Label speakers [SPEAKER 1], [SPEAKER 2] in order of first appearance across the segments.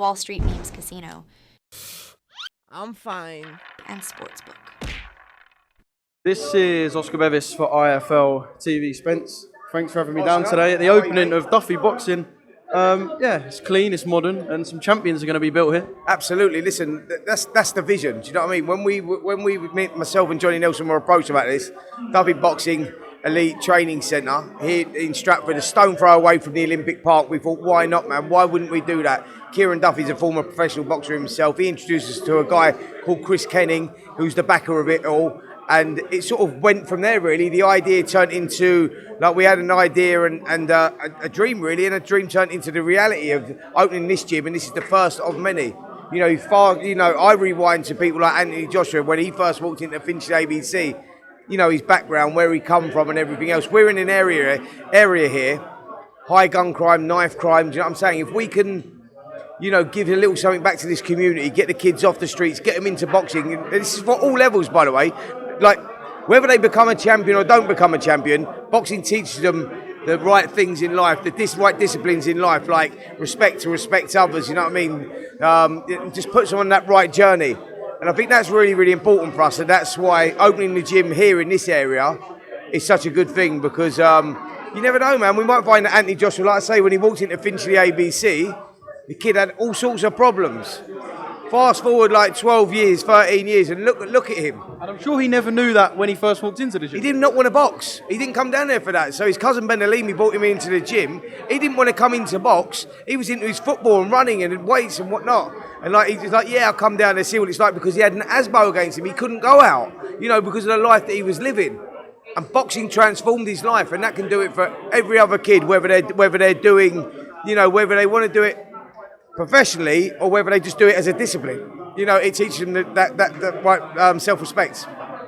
[SPEAKER 1] Wall Street Memes Casino,
[SPEAKER 2] I'm fine.
[SPEAKER 1] and Sportsbook.
[SPEAKER 3] This is Oscar Bevis for IFLTV. Spence, thanks for having me down today at the opening of Duffy Boxing. Yeah, it's clean, it's modern, and some champions are going to be built here.
[SPEAKER 4] Absolutely. Listen, that's the vision. Do you know what I mean? When myself and Johnny Nelson were approached about this, Duffy Boxing Elite Training Centre here in Stratford, a stone throw away from the Olympic Park, we thought, why not, man? Why wouldn't we do that? Kieran Duffy's a former professional boxer himself. He introduced us to a guy called Chris Kenning, who's the backer of it all. And it sort of went from there, really. The idea turned into, like, we had an idea and a dream, really, and a dream turned into the reality of opening this gym, and this is the first of many. I rewind to people like Anthony Joshua when he first walked into Finchley ABC, his background, where he come from and everything else. We're in an area here, high gun crime, knife crime, do you know what I'm saying? If we can, give a little something back to this community, get the kids off the streets, get them into boxing, and this is for all levels, by the way. Like, whether they become a champion or don't become a champion, boxing teaches them the right things in life, the right disciplines in life, like respect others, you know what I mean? It just puts them on that right journey. And I think that's really, really important for us. And that's why opening the gym here in this area is such a good thing, because you never know, man. We might find that Anthony Joshua, like I say, when he walked into Finchley ABC, the kid had all sorts of problems. Fast forward like 12 years, 13 years, and look at him.
[SPEAKER 3] And I'm sure he never knew that when he first walked into the gym.
[SPEAKER 4] He did not want to box. He didn't come down there for that. So his cousin Ben Alimi brought him into the gym. He didn't want to come into box. He was into his football and running and weights and whatnot. And he's like, yeah, I'll come down there, see what it's like, because he had an asthma against him. He couldn't go out, because of the life that he was living. And boxing transformed his life, and that can do it for every other kid, whether they're doing, whether they want to do it professionally or whether they just do it as a discipline. It teaches them that right self-respect.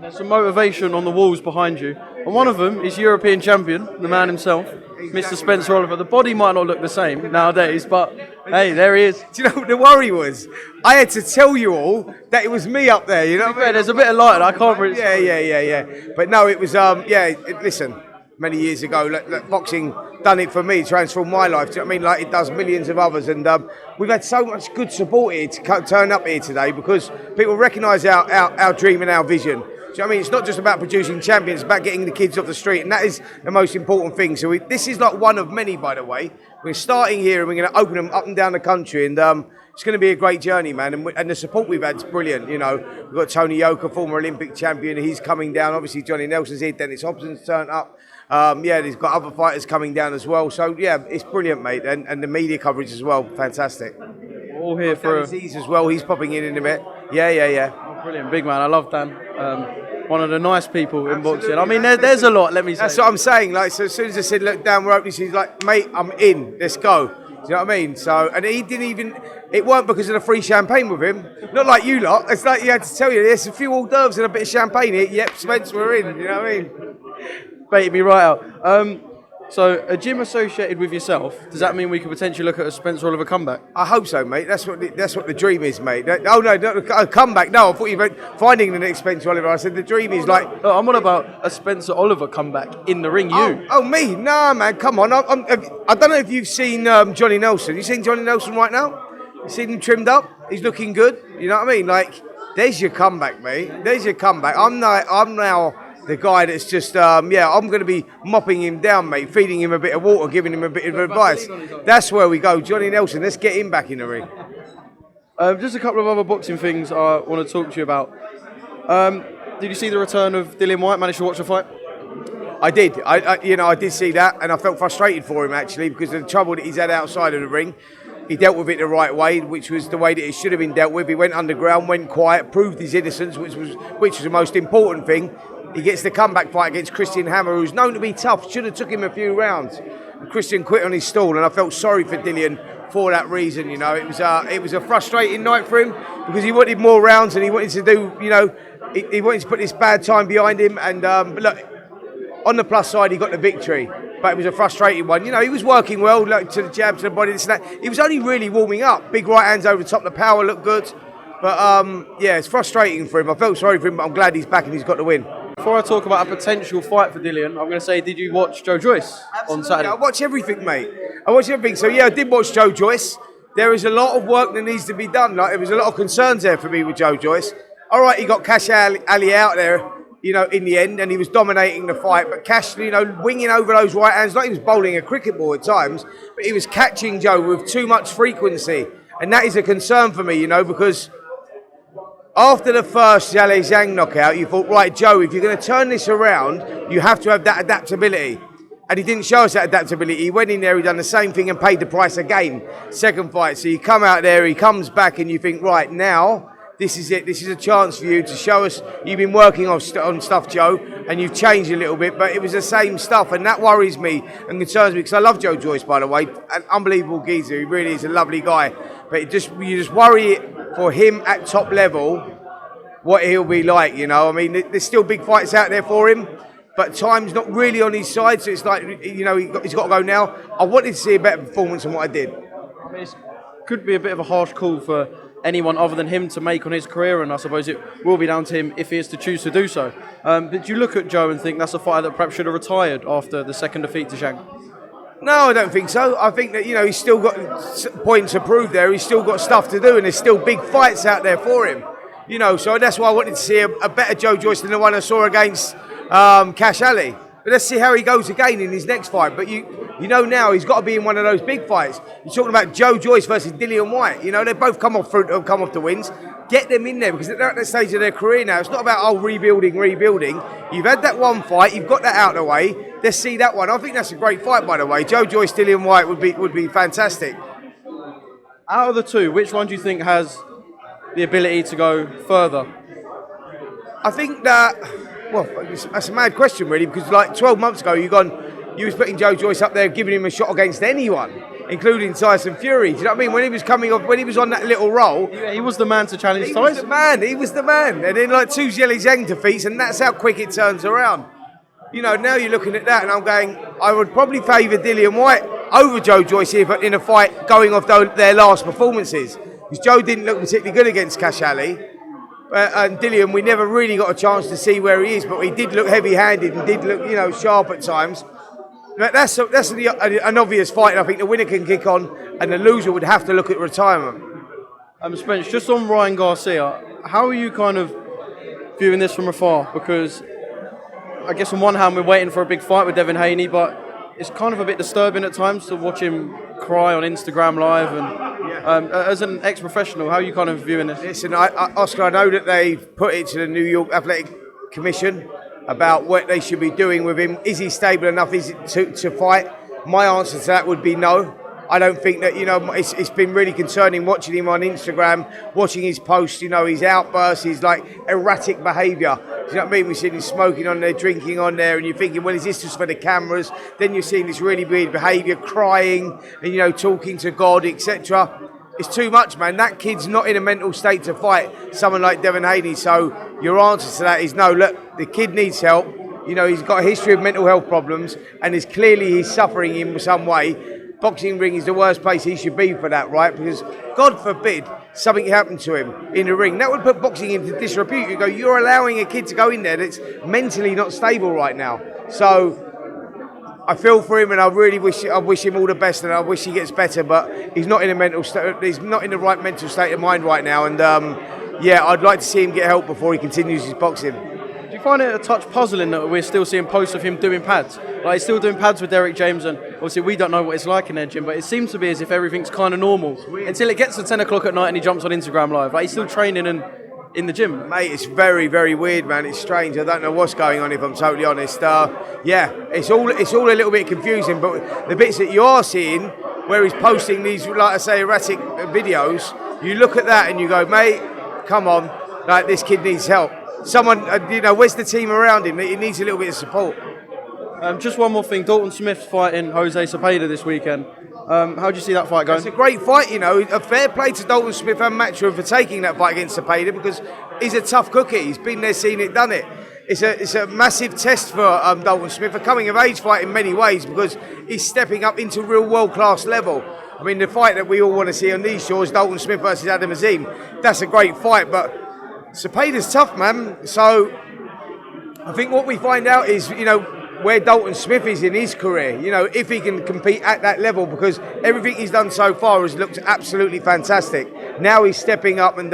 [SPEAKER 3] There's some motivation on the walls behind you. And one of them is European champion, the man himself, Mr. Spencer Oliver. The body might not look the same nowadays, but hey, there he is.
[SPEAKER 4] Do you know what the worry was? I had to tell you all that it was me up there, you know what I mean?
[SPEAKER 3] There's a bit of light, I can't really...
[SPEAKER 4] Yeah. But no, it was, listen, many years ago, boxing done it for me, transformed my life. Do you know what I mean? Like it does millions of others. And we've had so much good support here to turn up here today, because people recognise our dream and our vision. Do you know what I mean? It's not just about producing champions, it's about getting the kids off the street, and that is the most important thing. So this is like one of many, by the way. We're starting here and we're going to open them up and down the country, and it's going to be a great journey, man. And the support we've had is brilliant. We've got Tony Yoka, former Olympic champion, he's coming down. Obviously, Johnny Nelson's here, Dennis Hobson's turned up. He's got other fighters coming down as well. So, yeah, it's brilliant, mate. And the media coverage as well, fantastic.
[SPEAKER 3] We're all here for...
[SPEAKER 4] Aziz as well, he's popping in a bit. Yeah.
[SPEAKER 3] Oh, brilliant, big man. I love Dan. One of the nice people in boxing. I mean, there's a lot, let me say.
[SPEAKER 4] That's what I'm saying. Like, so as soon as I said, look, Dan, we're opening, he's like, mate, I'm in, let's go. Do you know what I mean? So, and he didn't even, it weren't because of the free champagne with him. Not like you lot. It's like you had to tell you, there's a few hors d'oeuvres and a bit of champagne here. Yep, Spence, we're in. You know what I mean?
[SPEAKER 3] Baited me right out. So, a gym associated with yourself, does that mean we could potentially look at a Spencer Oliver comeback?
[SPEAKER 4] I hope so, mate. That's what the dream is, mate. Oh, no, not a comeback. No, I thought you meant finding the next Spencer Oliver. I said the dream is like...
[SPEAKER 3] No, I'm on about a Spencer Oliver comeback in the ring, you.
[SPEAKER 4] Oh, me? Nah, man, come on. I don't know if you've seen Johnny Nelson. You seen Johnny Nelson right now? You seen him trimmed up? He's looking good. You know what I mean? Like, there's your comeback, mate. There's your comeback. I'm now the guy that's just, I'm going to be mopping him down, mate, feeding him a bit of water, giving him a bit of advice. That's where we go. Johnny Nelson, let's get him back in the ring.
[SPEAKER 3] Just a couple of other boxing things I want to talk to you about. Did you see the return of Dillian Whyte? Managed to watch the fight?
[SPEAKER 4] I did. I did see that, and I felt frustrated for him, actually, because of the trouble that he's had outside of the ring. He dealt with it the right way, which was the way that it should have been dealt with. He went underground, went quiet, proved his innocence, which was the most important thing. He gets the comeback fight against Christian Hammer, who's known to be tough. Should have took him a few rounds. And Christian quit on his stall, and I felt sorry for Dillian for that reason. It was a frustrating night for him, because he wanted more rounds and he wanted to do, he wanted to put this bad time behind him. And but look, on the plus side, he got the victory, but it was a frustrating one. He was working well, to the jab, to the body, this and that. He was only really warming up. Big right hands over the top, the power looked good. But it's frustrating for him. I felt sorry for him, but I'm glad he's back and he's got the win.
[SPEAKER 3] Before I talk about a potential fight for Dillian, I'm going to say, did you watch Joe Joyce on Saturday?
[SPEAKER 4] I watch everything, mate. I watch everything. So, I did watch Joe Joyce. there is a lot of work that needs to be done. Like, there was a lot of concerns there for me with Joe Joyce. All right, he got Cash Ali out there, in the end, and he was dominating the fight. But Cash, winging over those right hands, like he was bowling a cricket ball at times, but he was catching Joe with too much frequency. And that is a concern for me, because after the first Zhale Zhang knockout, you thought, right, Joe, if you're going to turn this around, you have to have that adaptability. And he didn't show us that adaptability. He went in there, he done the same thing and paid the price again. Second fight. So you come out there, he comes back and you think, right, now, this is it. This is a chance for you to show us you've been working on stuff, Joe, and you've changed a little bit, but it was the same stuff. And that worries me and concerns me because I love Joe Joyce, by the way. An unbelievable geezer. He really is a lovely guy. But you just worry for him at top level what he'll be like, I mean, there's still big fights out there for him. But time's not really on his side, so it's like, he's got to go now. I wanted to see a better performance than what I did.
[SPEAKER 3] I mean, it could be a bit of a harsh call for anyone other than him to make on his career, and I suppose it will be down to him if he is to choose to do so. But do you look at Joe and think that's a fighter that perhaps should have retired after the second defeat to Zhang?
[SPEAKER 4] No, I don't think so. I think that, he's still got points to prove there. He's still got stuff to do, and there's still big fights out there for him. So that's why I wanted to see a better Joe Joyce than the one I saw against Cash Ali. But let's see how he goes again in his next fight. But now he's got to be in one of those big fights. You're talking about Joe Joyce versus Dillian Whyte. They both come off the wins. Get them in there because they're at that stage of their career now. It's not about rebuilding. You've had that one fight. You've got that out of the way. Let's see that one. I think that's a great fight, by the way. Joe Joyce, Dillian Whyte would be fantastic.
[SPEAKER 3] Out of the two, which one do you think has the ability to go further?
[SPEAKER 4] I think that, that's a mad question really, because like 12 months ago you was putting Joe Joyce up there, giving him a shot against anyone, including Tyson Fury. Do you know what I mean? When he was on that little roll,
[SPEAKER 3] Yeah, he was the man to challenge Tyson.
[SPEAKER 4] He was the man. And then like 2 Zhale Zhang defeats, and that's how quick it turns around. Now you're looking at that, and I'm going, I would probably favour Dillian Whyte over Joe Joyce here, but in a fight going off their last performances. Because Joe didn't look particularly good against Cash Ali. And Dillian, we never really got a chance to see where he is, but he did look heavy-handed and did look, sharp at times. But that's an obvious fight, and I think the winner can kick on, and the loser would have to look at retirement.
[SPEAKER 3] Spence, just on Ryan Garcia, how are you kind of viewing this from afar? Because I guess on one hand we're waiting for a big fight with Devin Haney, but it's kind of a bit disturbing at times to watch him cry on Instagram Live. And as an ex-professional, how are you kind of viewing this?
[SPEAKER 4] Listen, Oscar, I know that they've put it to the New York Athletic Commission about what they should be doing with him. Is he stable enough to fight? My answer to that would be no. I don't think that, it's been really concerning watching him on Instagram, watching his posts, his outbursts, his erratic behaviour. Do you know what I mean? We're seeing him smoking on there, drinking on there, and you're thinking, well, is this just for the cameras? Then you're seeing this really weird behaviour, crying and, talking to God, etc. It's too much, man. That kid's not in a mental state to fight someone like Devin Haney. So your answer to that is no. Look, the kid needs help. He's got a history of mental health problems, and he's suffering in some way. Boxing ring is the worst place he should be for that, right? Because God forbid something happened to him in the ring. That would put boxing into disrepute. You're allowing a kid to go in there that's mentally not stable right now. So I feel for him, and I wish him all the best, and I wish he gets better. But he's not in a mental state. He's not in the right mental state of mind right now. And I'd like to see him get help before he continues his boxing.
[SPEAKER 3] Do you find it a touch puzzling that we're still seeing posts of him doing pads? He's still doing pads with Derek James, and obviously we don't know what it's like in their gym, but it seems to be as if everything's kind of normal until it gets to 10 o'clock at night and he jumps on Instagram Live. He's still training and in the gym.
[SPEAKER 4] Mate, it's very, very weird, man. It's strange. I don't know what's going on, if I'm totally honest. It's all a little bit confusing, but the bits that you are seeing where he's posting these, like I say, erratic videos, you look at that and you go, mate, come on, this kid needs help. Someone, where's the team around him? He needs a little bit of support.
[SPEAKER 3] Just one more thing, Dalton Smith fighting Jose Cepeda this weekend. How do you see that fight going?
[SPEAKER 4] It's a great fight, A fair play to Dalton Smith and Matchroom for taking that fight against Cepeda, because he's a tough cookie. He's been there, seen it, done it. It's a massive test for Dalton Smith, a coming-of-age fight in many ways, because he's stepping up into real world-class level. I mean, the fight that we all want to see on these shores, Dalton Smith versus Adam Azim, that's a great fight, but Cepeda's tough, man. So I think what we find out is, where Dalton Smith is in his career, you know, if he can compete at that level, because everything he's done so far has looked absolutely fantastic. Now he's stepping up, and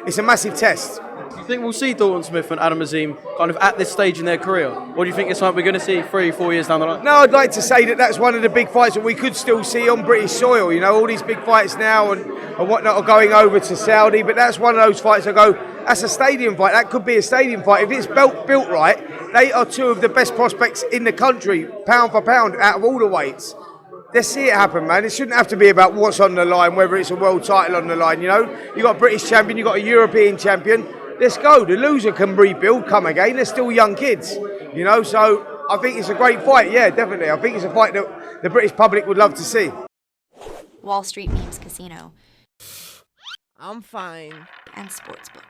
[SPEAKER 4] it's a massive test.
[SPEAKER 3] Do you think we'll see Dalton Smith and Adam Azim kind of at this stage in their career? Or do you think it's something we're going to see 3-4 years down the line?
[SPEAKER 4] No, I'd like to say that that's one of the big fights that we could still see on British soil. You know, all these big fights now and whatnot are going over to Saudi, but that's one of those fights I go, that's a stadium fight. That could be a stadium fight. If it's built right, they are two of the best prospects in the country, pound for pound, out of all the weights. Let's see it happen, man. It shouldn't have to be about what's on the line, whether it's a world title on the line, you know. You got a British champion, you got a European champion. Let's go. The loser can rebuild, come again. They're still young kids, you know. So I think it's a great fight. Yeah, definitely. I think it's a fight that the British public would love to see.
[SPEAKER 1] Wall Street Memes Casino
[SPEAKER 2] I'm fine.
[SPEAKER 1] and Sportsbook.